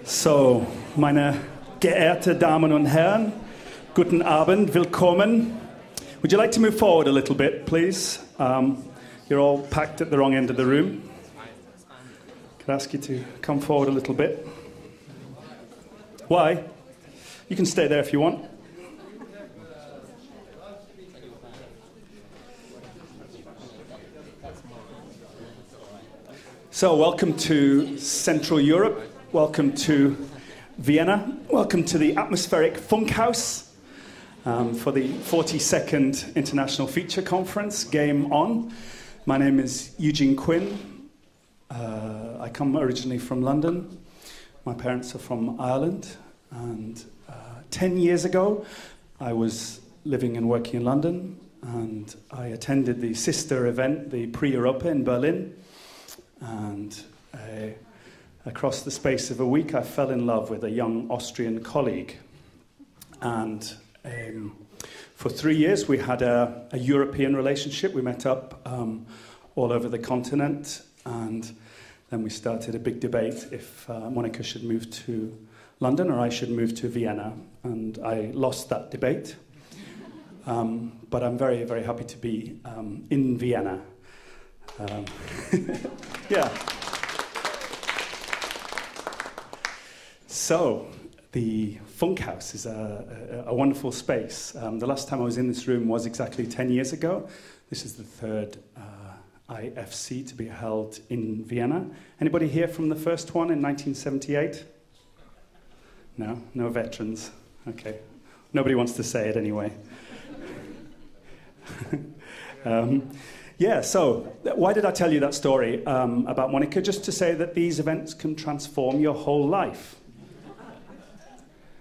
So, meine geehrte Damen und Herren, guten Abend, willkommen. Would you like to move forward a little bit, please? You're all packed at the wrong end of the room. Could I ask you to come forward a little bit? Why? You can stay there if you want. So, welcome to Central Europe. Welcome to Vienna. Welcome to the atmospheric Funkhaus for the 42nd International Feature Conference, Game On. My name is EUGENE QUINN. I come originally from London. My parents are from Ireland. And 10 years ago, I was living and working in London. And I attended the sister event, the Pre-Europa in Berlin. And across the space of a week, I fell in love with a young Austrian colleague. And for 3 years, we had a European relationship. We met up all over the continent. And then we started a big debate if Monica should move to London or I should move to Vienna. And I lost that debate. But I'm very, very happy to be in Vienna. Yeah. So, the Funkhaus is a wonderful space. The last time I was in this room was exactly 10 years ago. This is the third IFC to be held in Vienna. Anybody here from the first one in 1978? No? No veterans? Okay. Nobody wants to say it anyway. Yeah, so why did I tell you that story about Monica? Just to say that these events can transform your whole life.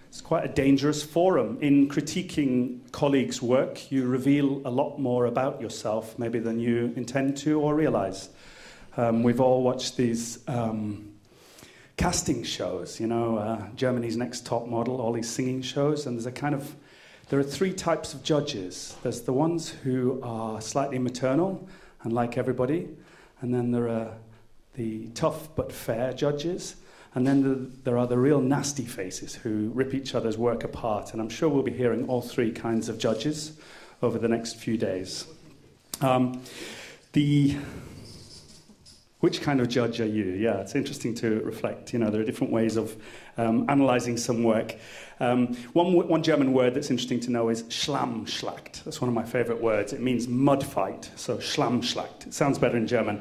It's quite a dangerous forum. In critiquing colleagues' work, you reveal a lot more about yourself, maybe than you intend to or realize. We've all watched these casting shows, you know, Germany's Next Top Model, all these singing shows, and there are three types of judges. There's the ones who are slightly maternal and like everybody, and then there are the tough but fair judges, and then there are the real nasty faces who rip each other's work apart, and I'm sure we'll be hearing all three kinds of judges over the next few days. Which kind of judge are you? Yeah, it's interesting to reflect. You know, there are different ways of analysing some work. One German word that's interesting to know is Schlammschlacht. That's one of my favourite words. It means mud fight, so Schlammschlacht. It sounds better in German.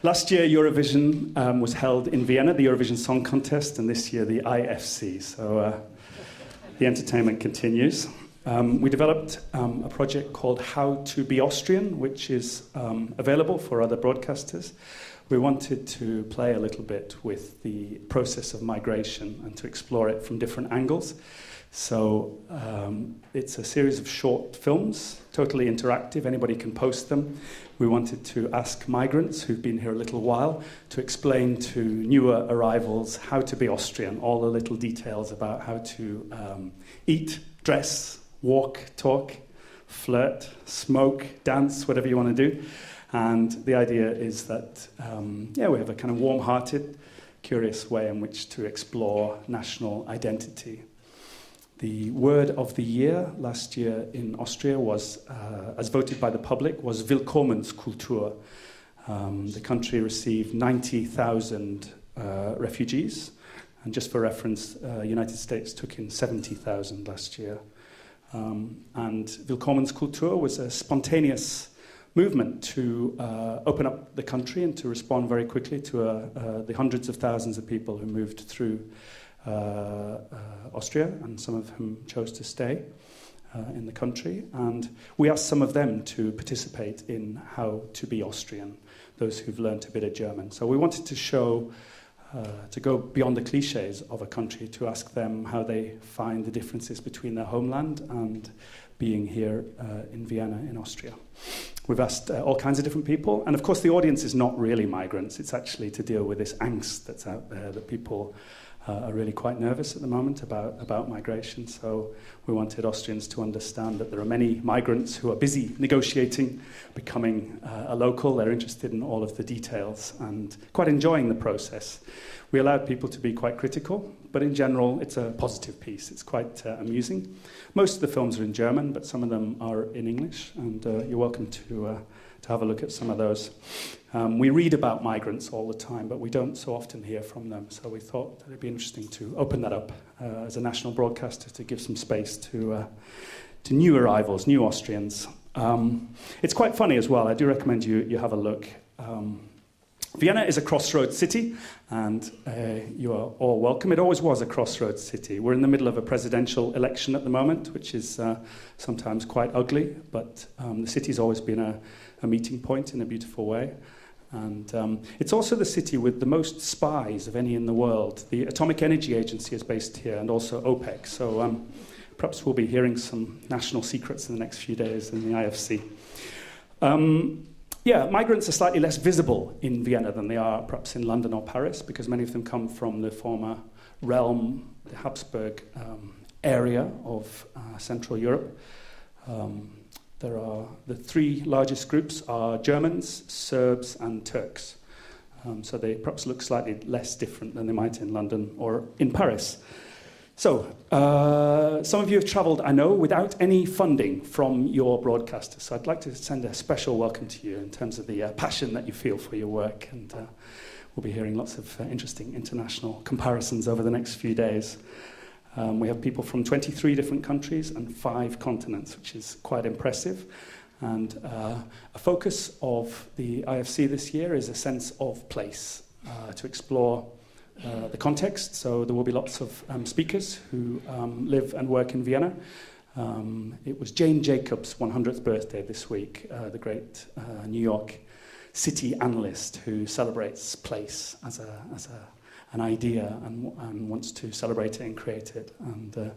Last year, Eurovision was held in Vienna, the Eurovision Song Contest, and this year, the IFC. So the entertainment continues. We developed a project called How to Be Austrian, which is available for other broadcasters. We wanted to play a little bit with the process of migration and to explore it from different angles. So it's a series of short films, totally interactive. Anybody can post them. We wanted to ask migrants who've been here a little while to explain to newer arrivals how to be Austrian, all the little details about how to eat, dress, walk, talk, flirt, smoke, dance, whatever you want to do. And the idea is that, we have a kind of warm-hearted, curious way in which to explore national identity. The word of the year last year in Austria was, as voted by the public, was Willkommenskultur. The country received 90,000 refugees. And just for reference, the United States took in 70,000 last year. And Willkommenskultur was a spontaneous movement to open up the country and to respond very quickly to the hundreds of thousands of people who moved through Austria, and some of whom chose to stay in the country. And we asked some of them to participate in how to be Austrian, those who've learned a bit of German. So we wanted to show, to go beyond the cliches of a country, to ask them how they find the differences between their homeland and being here in Vienna, in Austria. We've asked all kinds of different people, and of course the audience is not really migrants. It's actually to deal with this angst that's out there, that people are really quite nervous at the moment about migration. So we wanted Austrians to understand that there are many migrants who are busy negotiating, becoming a local. They're interested in all of the details and quite enjoying the process. We allowed people to be quite critical, but in general, it's a positive piece. It's quite amusing. Most of the films are in German, but some of them are in English, and you're welcome to have a look at some of those. We read about migrants all the time, but we don't so often hear from them, so we thought that it'd be interesting to open that up as a national broadcaster, to give some space to new arrivals, new Austrians. It's quite funny as well. I do recommend you have a look. Vienna is a crossroads city, and you are all welcome. It always was a crossroads city. We're in the middle of a presidential election at the moment, which is sometimes quite ugly, but the city's always been a meeting point in a beautiful way. And it's also the city with the most spies of any in the world. The Atomic Energy Agency is based here, and also OPEC. So perhaps we'll be hearing some national secrets in the next few days in the IFC. Yeah, migrants are slightly less visible in Vienna than they are perhaps in London or Paris, because many of them come from the former realm, the Habsburg area of Central Europe. There are the three largest groups are Germans, Serbs, and Turks. So they perhaps look slightly less different than they might in London or in Paris. So, some of you have travelled, I know, without any funding from your broadcasters. So I'd like to send a special welcome to you in terms of the passion that you feel for your work. And we'll be hearing lots of interesting international comparisons over the next few days. We have people from 23 different countries and 5 continents, which is quite impressive. And a focus of the IFC this year is a sense of place, to explore the context. So there will be lots of speakers who live and work in Vienna. It was Jane Jacobs' 100th birthday this week, the great New York city analyst who celebrates place as an idea and wants to celebrate it and create it. And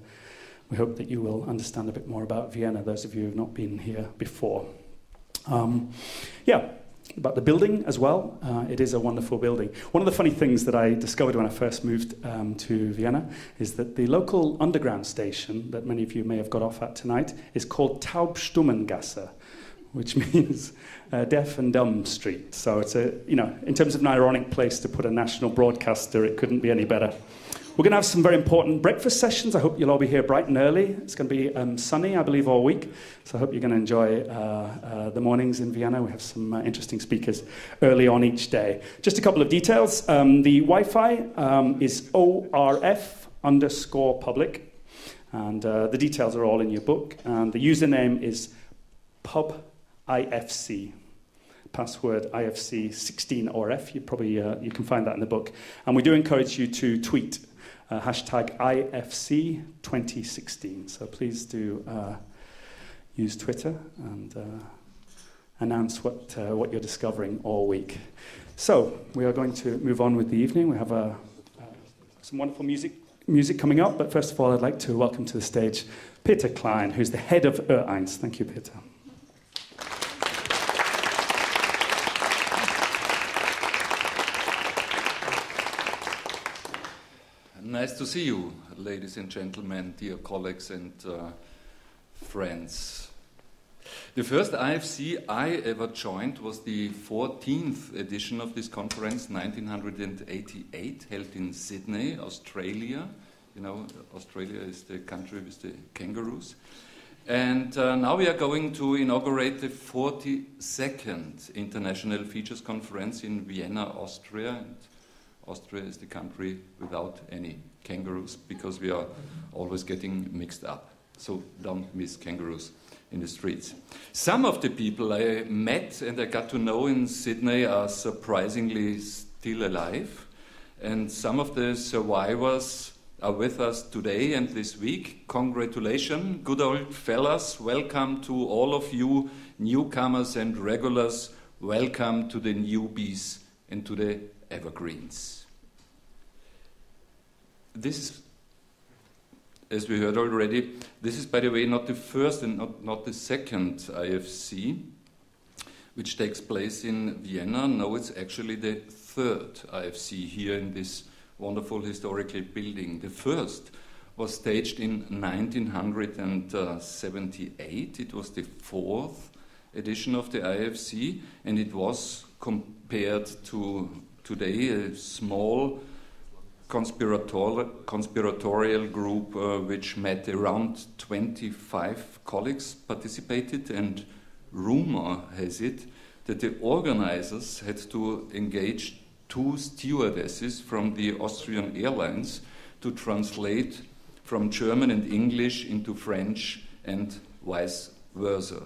we hope that you will understand a bit more about Vienna, those of you who have not been here before. About the building as well. It is a wonderful building. One of the funny things that I discovered when I first moved to Vienna is that the local underground station that many of you may have got off at tonight is called Taubstummengasse, which means deaf and dumb street. So it's in terms of an ironic place to put a national broadcaster, it couldn't be any better. We're going to have some very important breakfast sessions. I hope you'll all be here bright and early. It's going to be sunny, I believe, all week. So I hope you're going to enjoy the mornings in Vienna. We have some interesting speakers early on each day. Just a couple of details. The Wi-Fi is ORF_public. And the details are all in your book. And the username is pubIFC. Password IFC16 ORF. You can find that in the book. And we do encourage you to tweet hashtag IFC2016. So please do use Twitter and announce what you're discovering all week. So we are going to move on with the evening. We have some wonderful music coming up. But first of all, I'd like to welcome to the stage Peter Klein, who's the head of EUGENE. Thank you, Peter. Nice to see you, ladies and gentlemen, dear colleagues and friends. The first IFC I ever joined was the 14th edition of this conference, 1988, held in Sydney, Australia. You know, Australia is the country with the kangaroos. And now we are going to inaugurate the 42nd International Features Conference in Vienna, Austria. And Austria is the country without any kangaroos, because we are always getting mixed up. So don't miss kangaroos in the streets. Some of the people I met and I got to know in Sydney are surprisingly still alive. And some of the survivors are with us today and this week. Congratulations, good old fellas. Welcome to all of you newcomers and regulars. Welcome to the newbies and to the evergreens. This is, as we heard already, this is, by the way, not the first and not the second IFC, which takes place in Vienna. No, it's actually the third IFC here in this wonderful historical building. The first was staged in 1978. It was the fourth edition of the IFC, and it was, compared to today, a small conspiratorial group which met. Around 25 colleagues participated, and rumor has it that the organizers had to engage 2 stewardesses from the Austrian Airlines to translate from German and English into French and vice versa.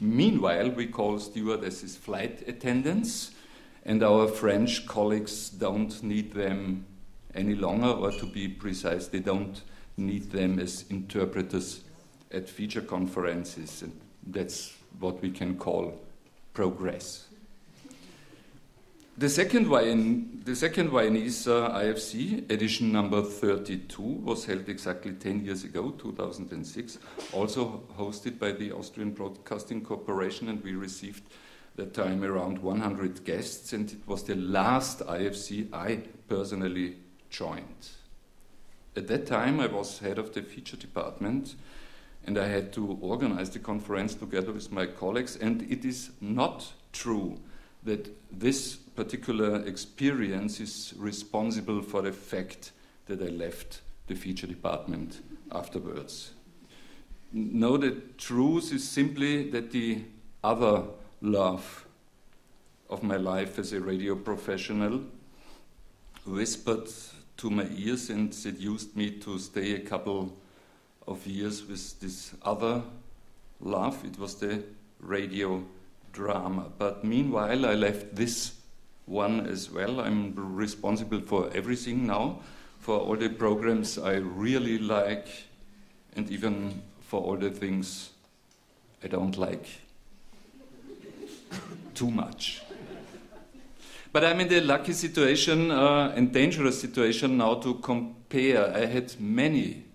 Meanwhile, we call stewardesses flight attendants, and our French colleagues don't need them any longer, or to be precise, they don't need them as interpreters at feature conferences, and that's what we can call progress. The second Viennese IFC, edition number 32, was held exactly 10 years ago, 2006, also hosted by the Austrian Broadcasting Corporation, and we received that time around 100 guests, and it was the last IFC I personally joined. At that time, I was head of the feature department, and I had to organize the conference together with my colleagues, and it is not true that this particular experience is responsible for the fact that I left the feature department afterwards. No, the truth is simply that the other love of my life as a radio professional whispered to my ears and seduced me to stay a couple of years with this other love. It was the radio drama. But meanwhile, I left this one as well. I'm responsible for everything now, for all the programs I really like, and even for all the things I don't like too much. But I'm in the lucky situation and dangerous situation now to compare. I had many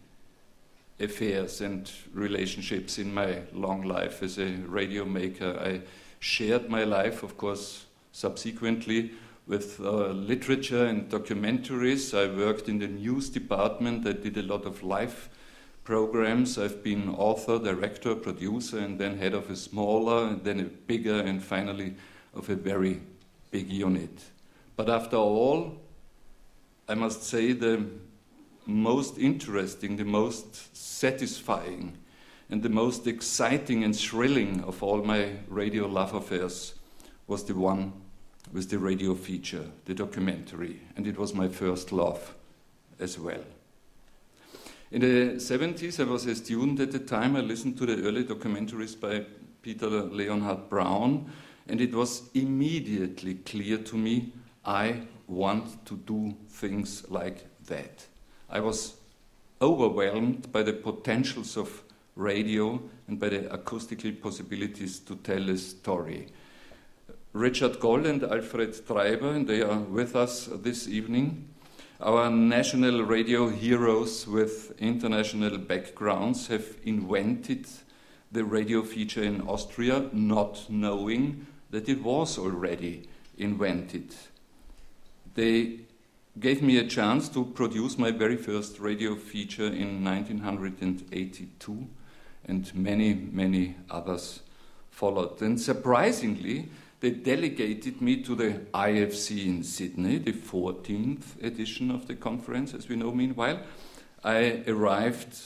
affairs and relationships in my long life as a radio maker. I shared my life, of course, subsequently with literature and documentaries. I worked in the news department. I did a lot of live programs. I've been author, director, producer, and then head of a smaller, and then a bigger, and finally of a very big unit. But after all, I must say the most interesting, the most satisfying, and the most exciting and thrilling of all my radio love affairs was the one with the radio feature, the documentary, and it was my first love as well. In the 70s, I was a student at the time. I listened to the early documentaries by Peter Leonhard Brown, and it was immediately clear to me I want to do things like that. I was overwhelmed by the potentials of radio and by the acoustical possibilities to tell a story. Richard Goll and Alfred Treiber, and they are with us this evening, our national radio heroes with international backgrounds, have invented the radio feature in Austria, not knowing that it was already invented. They gave me a chance to produce my very first radio feature in 1982, and many, many others followed. And surprisingly, they delegated me to the IFC in Sydney, the 14th edition of the conference, as we know meanwhile. I arrived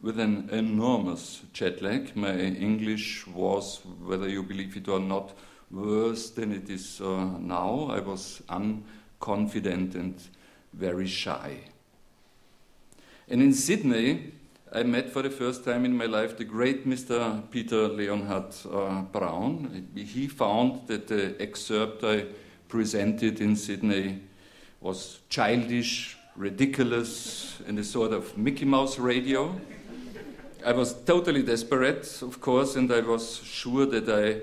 with an enormous jet lag. My English was, whether you believe it or not, worse than it is now. I was unconfident and very shy. And in Sydney, I met for the first time in my life the great Mr. Peter Leonhard Braun. He found that the excerpt I presented in Sydney was childish, ridiculous, and a sort of Mickey Mouse radio. I was totally desperate, of course, and I was sure that I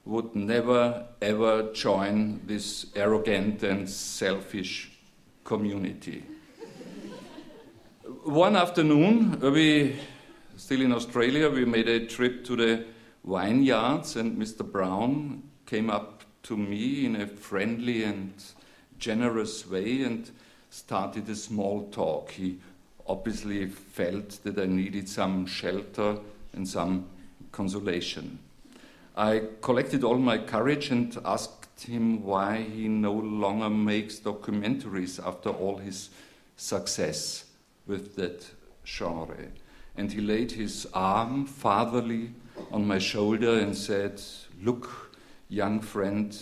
would never, ever join this arrogant and selfish community. One afternoon, still in Australia, we made a trip to the vineyards, and Mr. Brown came up to me in a friendly and generous way and started a small talk. He obviously felt that I needed some shelter and some consolation. I collected all my courage and asked him why he no longer makes documentaries after all his success with that genre. And he laid his arm fatherly on my shoulder and said, "Look, young friend,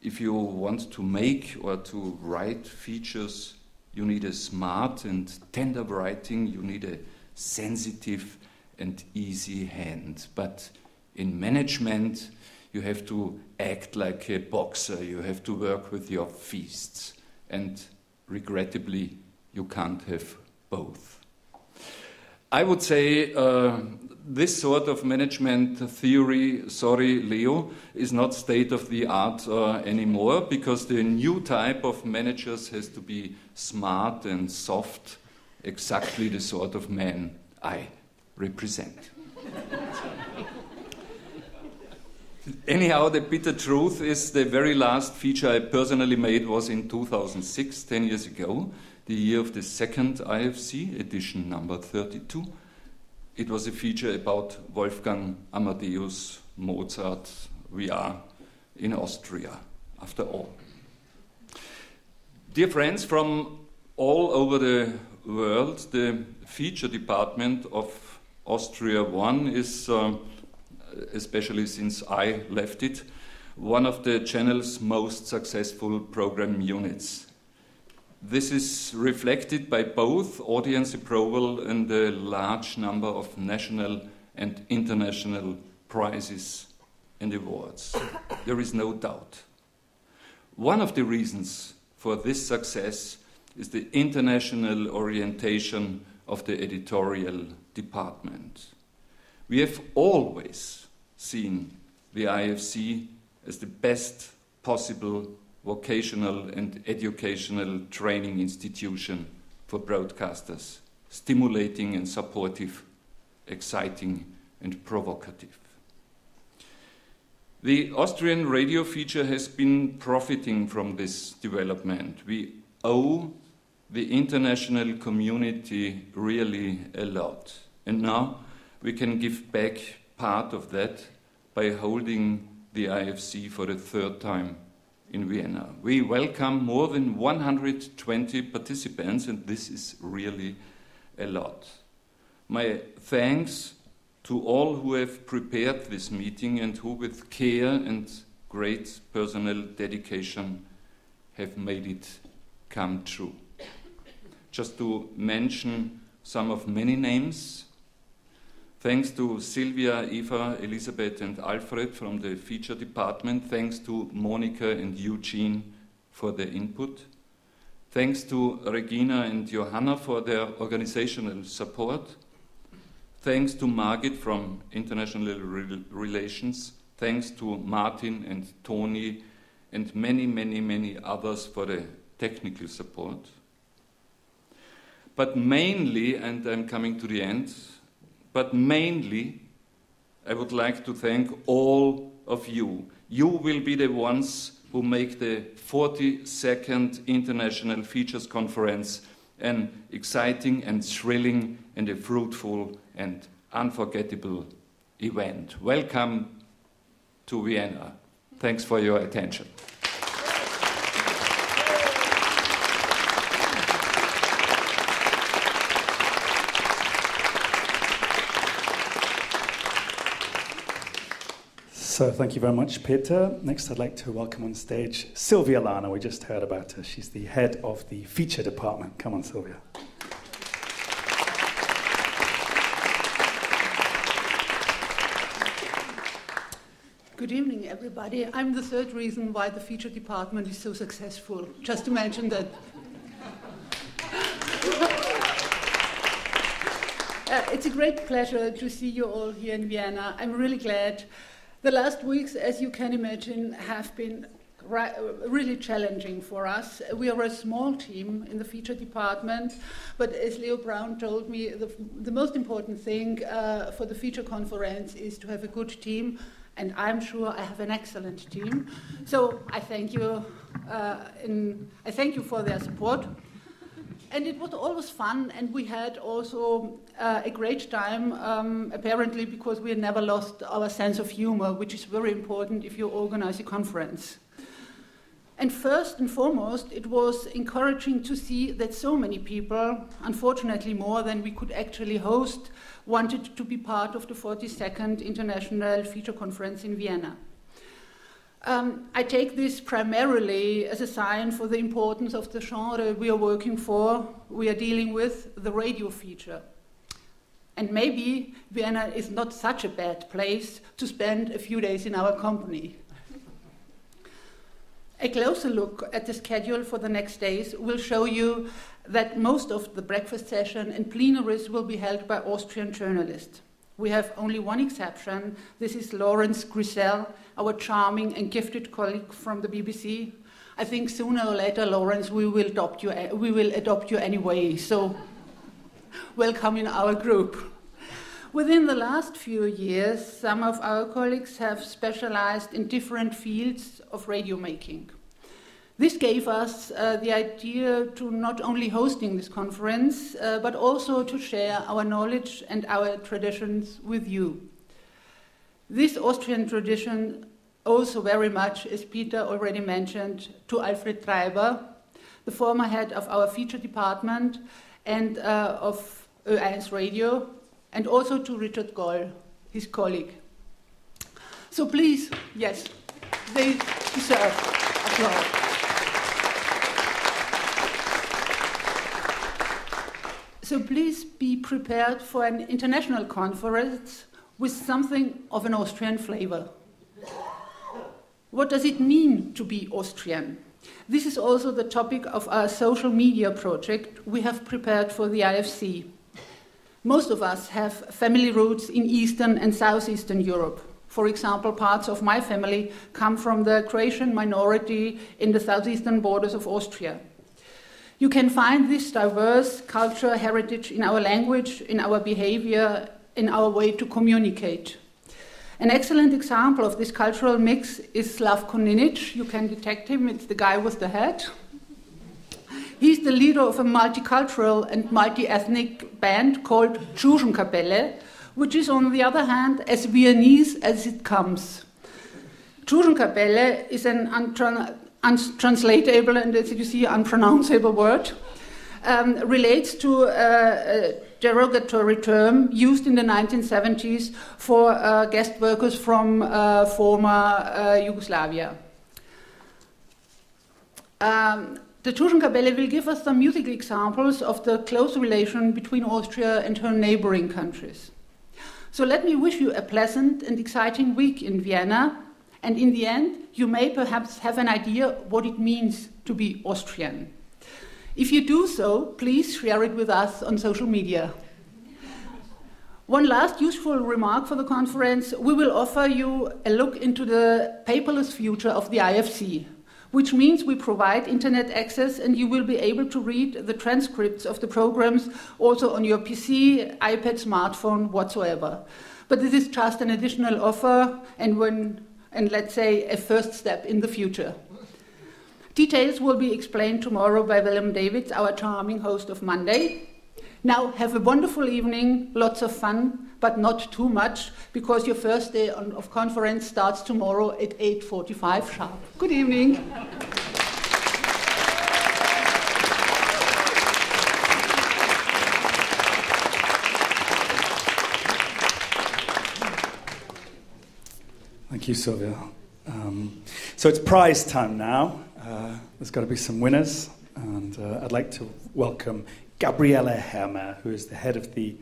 if you want to make or to write features, you need a smart and tender writing, you need a sensitive and easy hand. But in management, you have to act like a boxer, you have to work with your fists. And regrettably, you can't have both." I would say this sort of management theory, sorry Leo, is not state of the art anymore, because the new type of managers has to be smart and soft, exactly the sort of man I represent. Anyhow, the bitter truth is the very last feature I personally made was in 2006, 10 years ago, the year of the second IFC, edition number 32. It was a feature about Wolfgang Amadeus Mozart. We are in Austria, after all. Dear friends from all over the world, the feature department of Austria 1 is, especially since I left it, one of the channel's most successful program units. This is reflected by both audience approval and a large number of national and international prizes and awards. There is no doubt. One of the reasons for this success is the international orientation of the editorial department. We have always seen the IFC as the best possible vocational and educational training institution for broadcasters, stimulating and supportive, exciting and provocative. The Austrian radio feature has been profiting from this development. We owe the international community really a lot. And now we can give back part of that by holding the IFC for the third time in Vienna. We welcome more than 120 participants, and this is really a lot. My thanks to all who have prepared this meeting and who with care and great personal dedication have made it come true. Just to mention some of many names, thanks to Sylvia, Eva, Elisabeth and Alfred from the feature department. Thanks to Monica and Eugene for their input. Thanks to Regina and Johanna for their organizational support. Thanks to Margit from International Relations. Thanks to Martin and Tony and many, many, many others for the technical support. But mainly, and I'm coming to the end, but mainly, I would like to thank all of you. You will be the ones who make the 42nd International Features Conference an exciting and thrilling and a fruitful and unforgettable event. Welcome to Vienna. Thanks for your attention. So thank you very much, Peter. Next, I'd like to welcome on stage Sylvia Lana. We just heard about her. She's the head of the feature department. Come on, Sylvia. Good evening, everybody. I'm the third reason why the feature department is so successful, just to mention that. It's a great pleasure to see you all here in Vienna. I'm really glad. The last weeks, as you can imagine, have been really challenging for us. We are a small team in the feature department, but as Leo Brown told me, the most important thing for the feature conference is to have a good team, and I'm sure I have an excellent team. So I thank you. I thank you for their support. And it was always fun, and we had also a great time, apparently, because we never lost our sense of humor, which is very important if you organize a conference. And first and foremost, it was encouraging to see that so many people, unfortunately more than we could actually host, wanted to be part of the 42nd International Feature Conference in Vienna. I take this primarily as a sign for the importance of the genre we are working for, we are dealing with, the radio feature. And maybe Vienna is not such a bad place to spend a few days in our company. A closer look at the schedule for the next days will show you that most of the breakfast session and plenaries will be held by Austrian journalists. We have only one exception. This is Lawrence Grisel, our charming and gifted colleague from the BBC. I think sooner or later, Lawrence, we will adopt you anyway, so welcome in our group. Within the last few years, some of our colleagues have specialized in different fields of radio making. This gave us the idea to not only hosting this conference, but also to share our knowledge and our traditions with you. This Austrian tradition owes very much, as Peter already mentioned, to Alfred Treiber, the former head of our feature department and of Ö1 Radio, and also to Richard Goll, his colleague. So please, yes, they deserve applause. So please be prepared for an international conference with something of an Austrian flavor. What does it mean to be Austrian? This is also the topic of our social media project we have prepared for the IFC. Most of us have family roots in Eastern and Southeastern Europe. For example, parts of my family come from the Croatian minority in the southeastern borders of Austria. You can find this diverse culture heritage in our language, in our behavior, in our way to communicate. An excellent example of this cultural mix is Slavko Ninic. You can detect him, it's the guy with the hat. He's the leader of a multicultural and multi-ethnic band called QUINN, which is, on the other hand, as Viennese as it comes. QUINN is an untranslatable and, as you see, unpronounceable word, relates to a derogatory term used in the 1970s for guest workers from former Yugoslavia. The QUINN will give us some music examples of the close relation between Austria and her neighboring countries. So let me wish you a pleasant and exciting week in Vienna, and in the end, you may perhaps have an idea what it means to be Austrian. If you do so, please share it with us on social media. One last useful remark for the conference: we will offer you a look into the paperless future of the IFC, which means we provide internet access and you will be able to read the transcripts of the programs also on your PC, iPad, smartphone, whatsoever. But this is just an additional offer and let's say a first step in the future. Details will be explained tomorrow by Willem Davids, our charming host of Monday. Now have a wonderful evening, lots of fun, but not too much, because your first day of conference starts tomorrow at 8:45 sharp. Good evening. Thank you, Sylvia. So it's prize time now. There's got to be some winners, and I'd like to welcome Gabriele Hermer, who is the head of the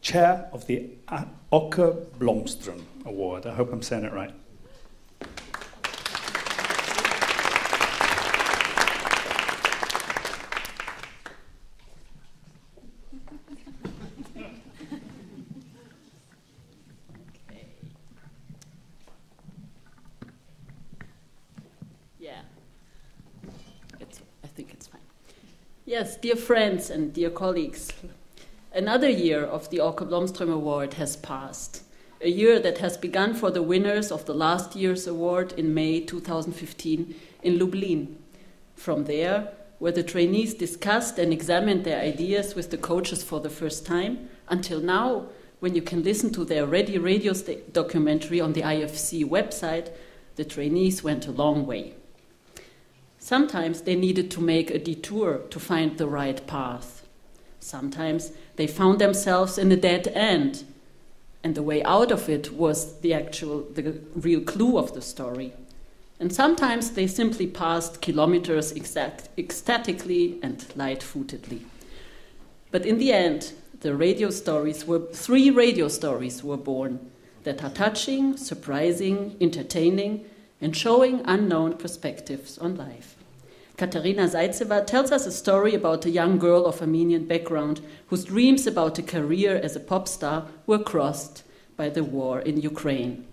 chair of the Blomström Award. I hope I'm saying it right. Yes, dear friends and dear colleagues, another year of the Åke Blomström Award has passed. A year that has begun for the winners of the last year's award in May 2015 in Lublin. From there, where the trainees discussed and examined their ideas with the coaches for the first time, until now, when you can listen to their Ready Radio documentary on the IFC website, the trainees went a long way. Sometimes they needed to make a detour to find the right path. Sometimes they found themselves in a dead end, and the way out of it was the real clue of the story. And sometimes they simply passed kilometers ecstatically and light-footedly. But in the end, three radio stories were born that are touching, surprising, entertaining, and showing unknown perspectives on life. Katarina Zaitseva tells us a story about a young girl of Armenian background whose dreams about a career as a pop star were crossed by the war in Ukraine.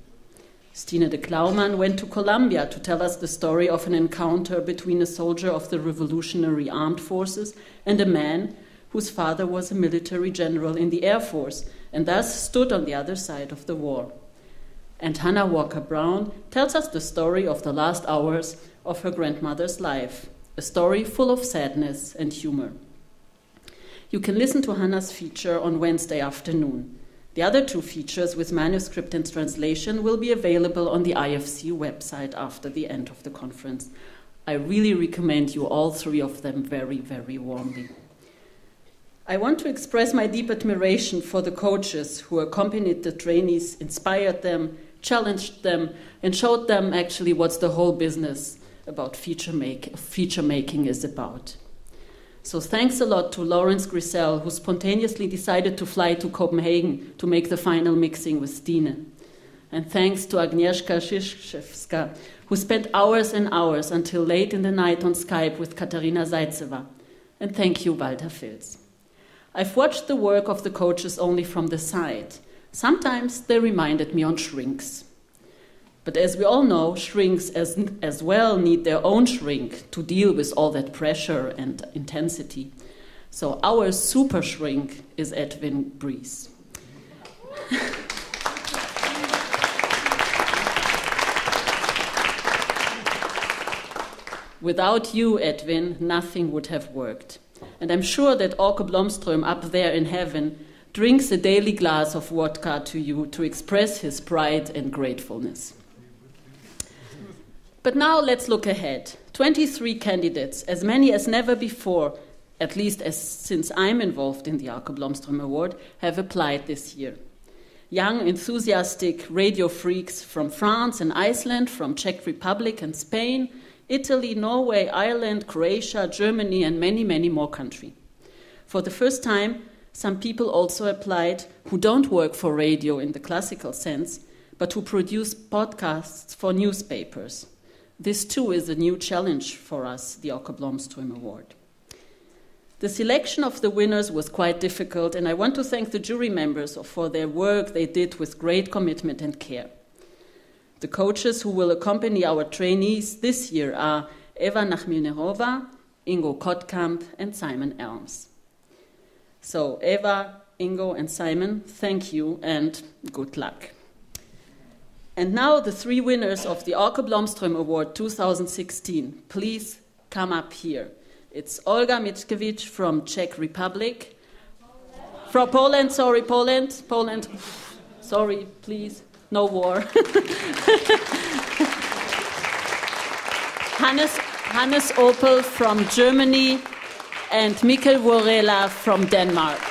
Stine de Klaumann went to Colombia to tell us the story of an encounter between a soldier of the Revolutionary Armed Forces and a man whose father was a military general in the Air Force and thus stood on the other side of the war. And Hannah Walker-Brown tells us the story of the last hours of her grandmother's life, a story full of sadness and humor. You can listen to Hannah's feature on Wednesday afternoon. The other two features with manuscript and translation will be available on the IFC website after the end of the conference. I really recommend you all three of them very, very warmly. I want to express my deep admiration for the coaches who accompanied the trainees, inspired them, challenged them, and showed them actually what's the whole business about feature making is about. So thanks a lot to Lawrence Grisel, who spontaneously decided to fly to Copenhagen to make the final mixing with Stine. And thanks to Agnieszka Szyszewska, who spent hours and hours until late in the night on Skype with Katarina Zaitseva. And thank you, Walter Fils. I've watched the work of the coaches only from the side. Sometimes they reminded me on shrinks. But as we all know, shrinks as well need their own shrink to deal with all that pressure and intensity. So our super shrink is Edwin Breeze. Without you, Edwin, nothing would have worked. And I'm sure that Åke Blomström up there in heaven drinks a daily glass of vodka to you to express his pride and gratefulness. But now let's look ahead. 23 candidates, as many as never before, at least since I'm involved in the Åke Blomström Award, have applied this year. Young, enthusiastic radio freaks from France and Iceland, from Czech Republic and Spain, Italy, Norway, Ireland, Croatia, Germany, and many, many more countries. For the first time, some people also applied who don't work for radio in the classical sense, but who produce podcasts for newspapers. This too is a new challenge for us, the Åke Blomström Award. The selection of the winners was quite difficult, and I want to thank the jury members for their work they did with great commitment and care. The coaches who will accompany our trainees this year are Eva Nachmilnerova, Ingo Kottkamp, and Simon Elms. So Eva, Ingo, and Simon, thank you and good luck. And now the three winners of the Åke Blomström Award 2016. Please come up here. It's Olga Mickiewicz from Czech Republic. From Poland, sorry, Poland. Sorry, please, no war. Hannes Opel from Germany and Mikkel Vorela from Denmark.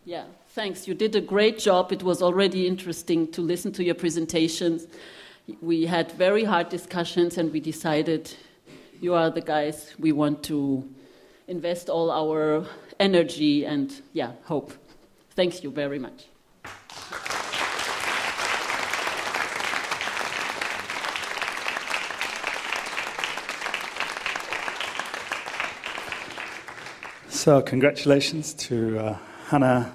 Yeah, thanks. You did a great job. It was already interesting to listen to your presentations. We had very hard discussions and we decided you are the guys we want to invest all our energy and, hope. Thank you very much. So congratulations to Hannah,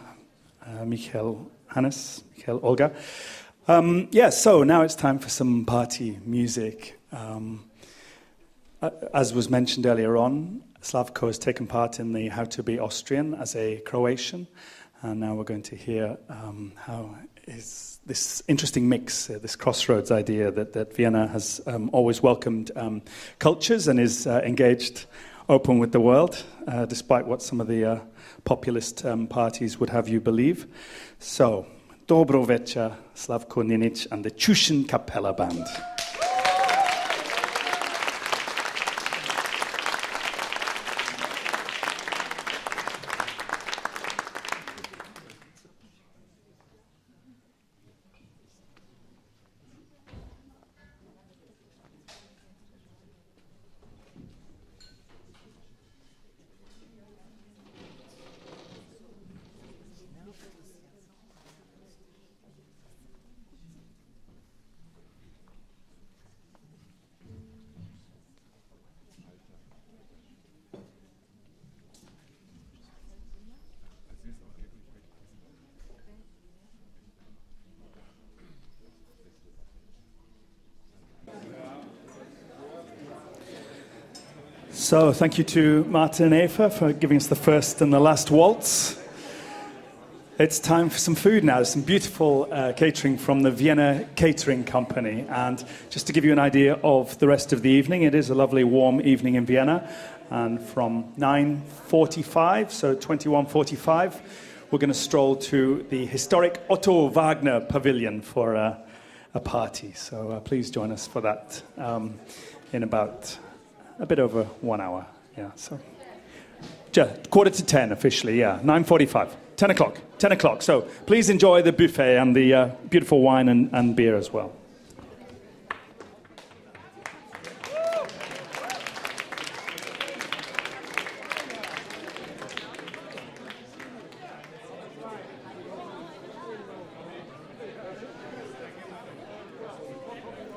Hannes, Michael, Olga. So now it's time for some party music. As was mentioned earlier on, Slavko has taken part in the How to Be Austrian as a Croatian, and now we're going to hear how is this interesting mix, this crossroads idea that Vienna has always welcomed cultures and is engaged open with the world, despite what some of the populist parties would have you believe. So, Dobro večer, Slavko Ninic and the Čušin Kapella Band. So thank you to Martin and Eva for giving us the first and the last waltz. It's time for some food now. There's some beautiful catering from the Vienna Catering Company. And just to give you an idea of the rest of the evening, it is a lovely warm evening in Vienna. And from 9:45, so 21:45, we're going to stroll to the historic Otto Wagner Pavilion for a party. So please join us for that in about a bit over 1 hour. Yeah, so 9:45 officially, 9:45. 10 o'clock. So please enjoy the buffet and the beautiful wine and beer as well.